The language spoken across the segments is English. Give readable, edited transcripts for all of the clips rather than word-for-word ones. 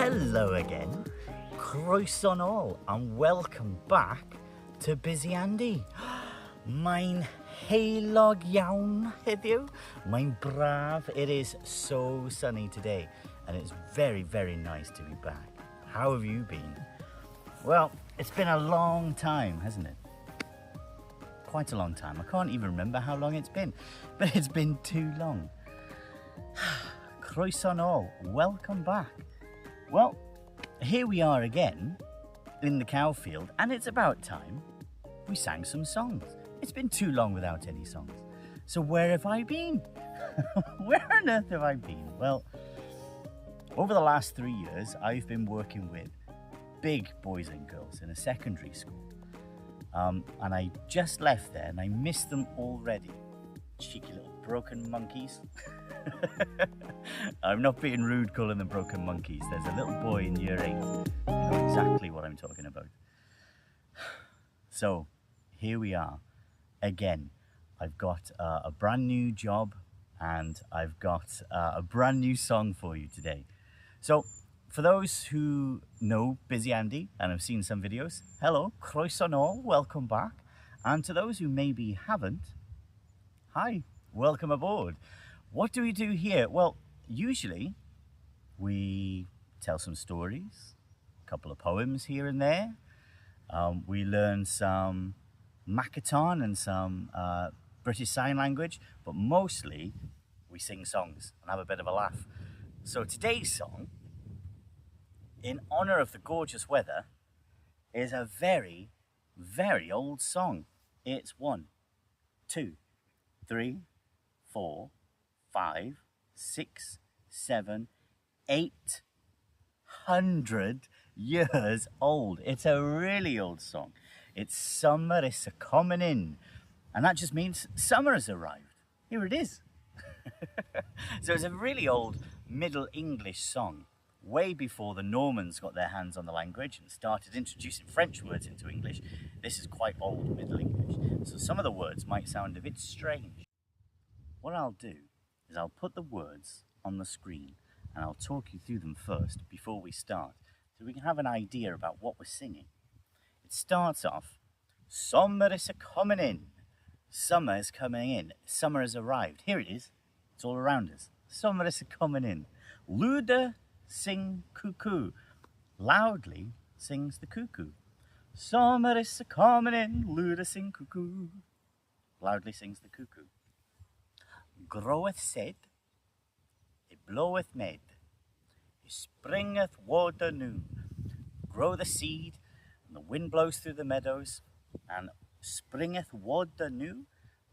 Hello again, croeso nôl, and welcome back to Busy Andy. Mae'n heilog iawn heddiw, mae'n braf. It is so sunny today and it's very, very nice to be back. How have you been? Well, it's been a long time, hasn't it? Quite a long time. I can't even remember how long it's been, but it's been too long. Croeso nôl, welcome back. Well, here we are again in the cow field, and it's about time we sang some songs. It's been too long without any songs. So where have I been? Where on earth have I been? Well, over the last 3 years, I've been working with big boys and girls in a secondary school. And I just left there and I miss them already. Cheeky little broken monkeys. I'm not being rude calling them broken monkeys. There's a little boy in year 8. You know exactly what I'm talking about. So here we are again. I've got a brand new job and I've got a brand new song for you today. So for those who know Busy Andy and have seen some videos, hello, croeso nôl, welcome back. And to those who maybe haven't, hi, welcome aboard. What do we do here? Well, usually we tell some stories, a couple of poems here and there. We learn some Makaton and some British Sign Language, but mostly we sing songs and have a bit of a laugh. So today's song, in honor of the gorgeous weather, is a very, very old song. It's 1, 2, 3, 4, 5, 6, 7, 800 years old. It's a really old song. It's Summer is a-comin' in. And that just means summer has arrived. Here it is. So it's a really old Middle English song, way before the Normans got their hands on the language and started introducing French words into English. This is quite old Middle English. So some of the words might sound a bit strange. What I'll do is I'll put the words on the screen and I'll talk you through them first before we start, so we can have an idea about what we're singing. It starts off, summer is a-comin' in. Summer is coming in. Summer has arrived. Here it is. It's all around us. Summer is a-comin' in. Luda sing cuckoo. Loudly sings the cuckoo. Summer is a-comin' in. Luda sing cuckoo. Loudly sings the cuckoo. Groweth said, it bloweth med, it springeth water new. Grow the seed, and the wind blows through the meadows, and springeth water new.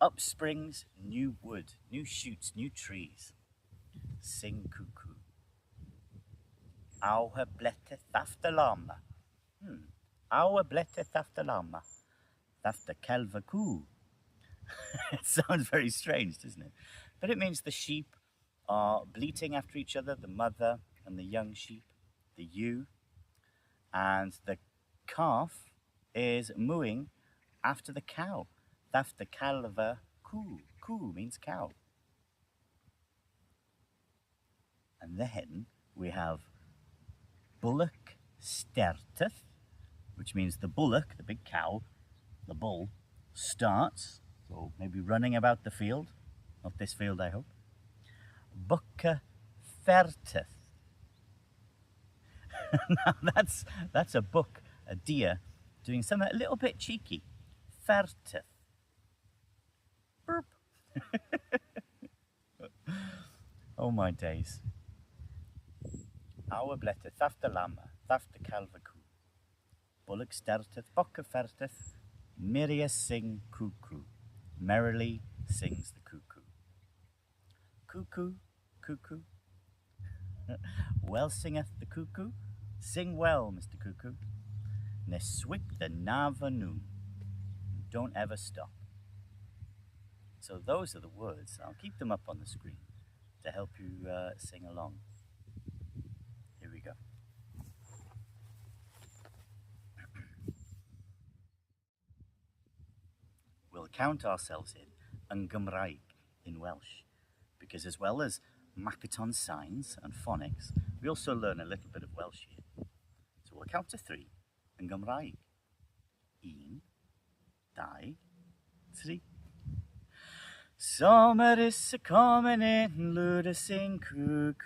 Up springs new wood, new shoots, new trees. Sing cuckoo. Auhe bletteth after lama. Auhe bletteth after lama. After calva coo. It sounds very strange, doesn't it? But it means the sheep are bleating after each other, the mother and the young sheep, the ewe, and the calf is mooing after the cow. After calva coo. Coo means cow. And then we have bullock sterteth, which means the bullock, the big cow, the bull, starts. So maybe running about the field, not this field I hope. Bucca ferteth. Now that's a buck, a deer, doing something a little bit cheeky. Ferteth. Burp. Oh my days. Our bletteth after lama, after calva coo. Bullock sterteth, bucca ferteth, Miriam sing cuckoo. Merrily sings the cuckoo. Cuckoo, cuckoo. Well singeth the cuckoo. Sing well, Mr. Cuckoo. Ne swig the nava noon. Don't ever stop. So those are the words. I'll keep them up on the screen to help you sing along. Here we go. We'll count ourselves in Gymraeg, in Welsh, because as well as Makaton signs and phonics, we also learn a little bit of Welsh here. So we'll count to 3 yn Gymraeg. 1, 2, 3. Summer is a coming in, Luda sing cuckoo.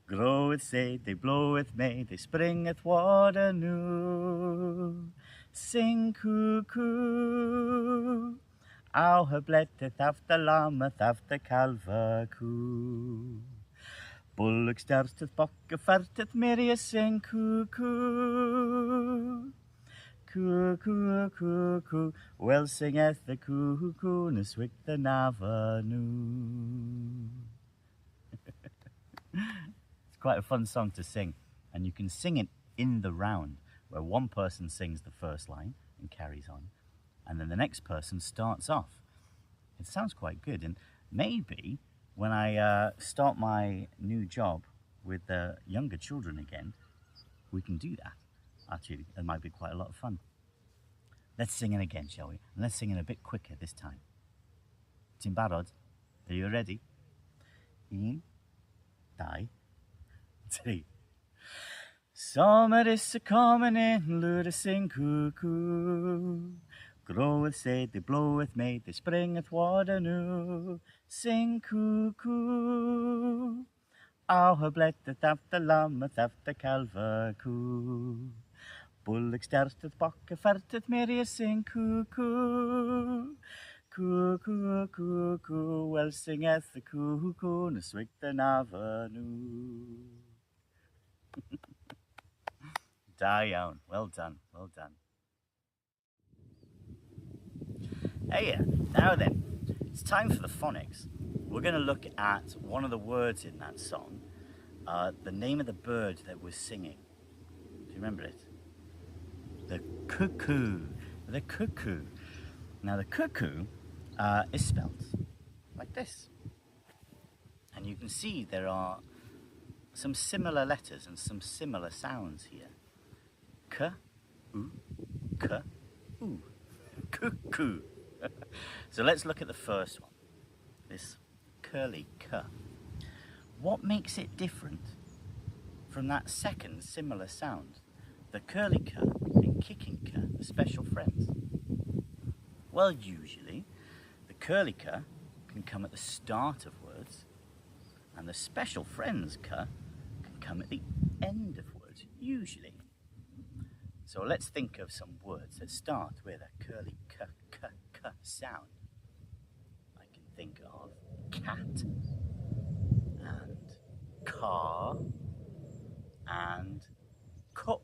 Groweth say, they bloweth May, they springeth water new. Sing cuckoo. Our her bletteth after lameth after calver coo. Bullock starteth bocca farteth Miriam sing cuckoo. Cuckoo, cuckoo, well singeth the cuckoo, Nyswick the Avenue. It's quite a fun song to sing, and you can sing it in the round, where one person sings the first line and carries on, and then the next person starts off. It sounds quite good, and maybe when I start my new job with the younger children again, we can do that. Actually, it might be quite a lot of fun. Let's sing it again, shall we? And let's sing it a bit quicker this time. Ti'n barod? Are you ready? 1, 2, 3. Summer is a coming in, Luda sing cuckoo. Groweth say, they bloweth May, they springeth water new. Sing cuckoo. Our bletteth after lameth after calver coo. Bullock starteth bocca farteth Miriam sing cuckoo. Cuckoo, cuckoo, well singeth the cuckoo, Nyswick the Avenue. Da iawn, well done, well done. Hey, now then, it's time for the phonics. We're going to look at one of the words in that song, the name of the bird that we're singing. Do you remember it? The cuckoo. The cuckoo. Now the cuckoo is spelled like this. And you can see there are some similar letters and some similar sounds here. K-oo, k-oo, cuckoo. So let's look at the first one, this curly K. What makes it different from that second similar sound, the curly K and kicking K, the special friends? Well, usually the curly K can come at the start of words, and the special friends K can come at the end of words, usually. So let's think of some words that start with a curly K, K, K sound. I can think of cat and car and cup.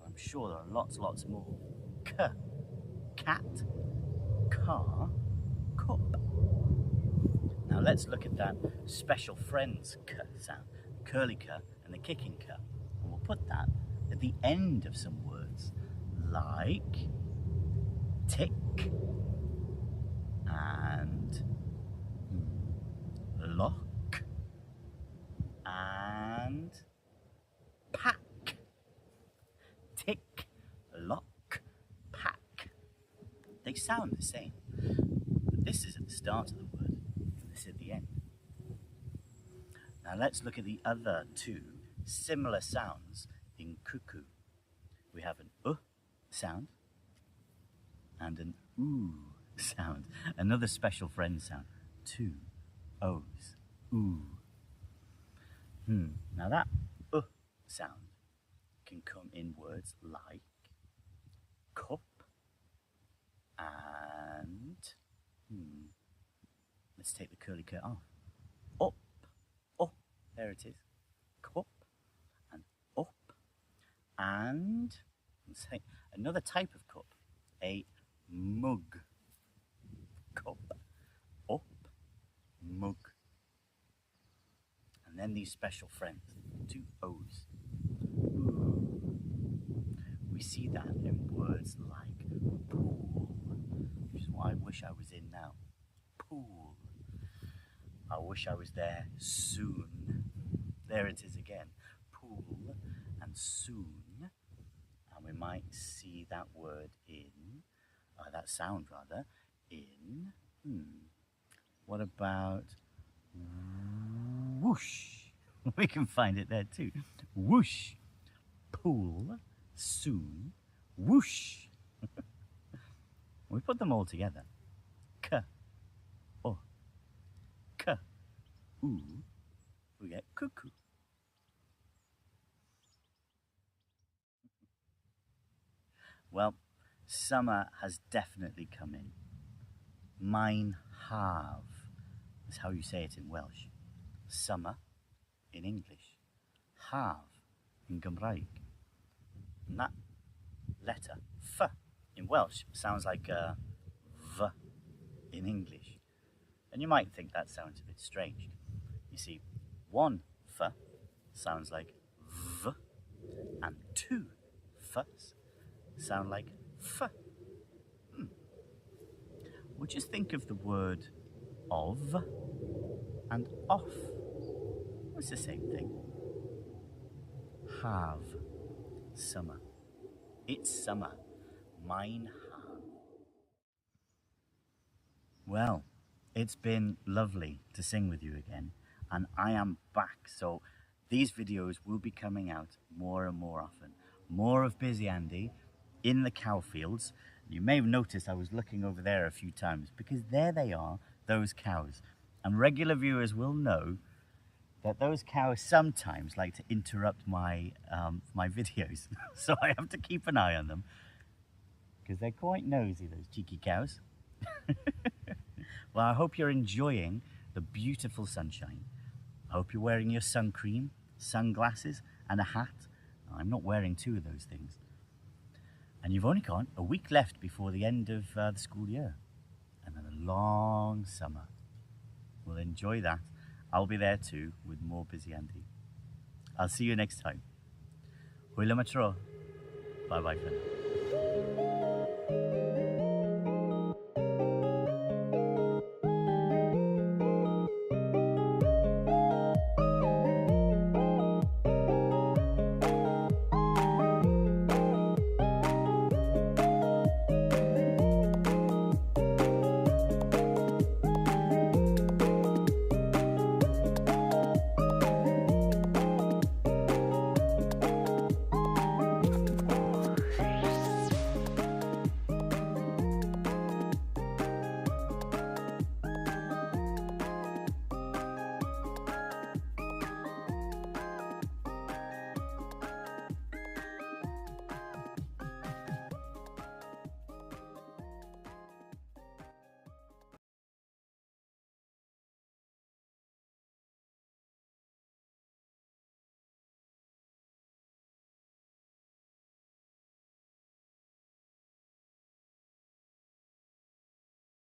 I'm sure there are lots more. K, cat, car, cup. Now let's look at that special friends K sound, the curly K and the kicking K. And we'll put that at the end of some words, like tick and lock and pack. Tick, lock, pack. They sound the same, but this is at the start of the word, and this is at the end. Now let's look at the other two similar sounds in cuckoo. We have an sound and an oo sound. Another special friend sound. 2 O's. Ooh. Now that sound can come in words like cup and let's take the curly K off. Up. Up. There it is. Cup and up. And let's say another type of cup, a mug. Cup, up, mug. And then these special friends, 2 O's. Ooh. We see that in words like pool, which is what I wish I was in now. Pool. I wish I was there soon. There it is again. Pool and soon. And we might see that word in, that sound rather, in, What about whoosh? We can find it there too. Whoosh. Pool. Soon. Whoosh. We put them all together. K. O. K. Oo. We get cuckoo. Well, summer has definitely come in. Mine have is how you say it in Welsh. Summer in English. Have in Gymraeg. And that letter, f, in Welsh sounds like a v in English. And you might think that sounds a bit strange. You see, one f sounds like v, and two f's sound like f. Well, just think of the word of and off. It's the same thing. Have. Summer. It's summer. Mine have. Well, it's been lovely to sing with you again, and I am back, so these videos will be coming out more and more often. More of Busy Andy in the cow fields. You may have noticed I was looking over there a few times because there they are, those cows. And regular viewers will know that those cows sometimes like to interrupt my my videos. So I have to keep an eye on them because they're quite nosy, those cheeky cows. Well, I hope you're enjoying the beautiful sunshine. I hope you're wearing your sun cream, sunglasses and a hat. I'm not wearing two of those things. And you've only got a week left before the end of the school year. And then a long summer. We'll enjoy that. I'll be there too with more Busy Andy. I'll see you next time. Hwyl am y tro. Bye bye for now.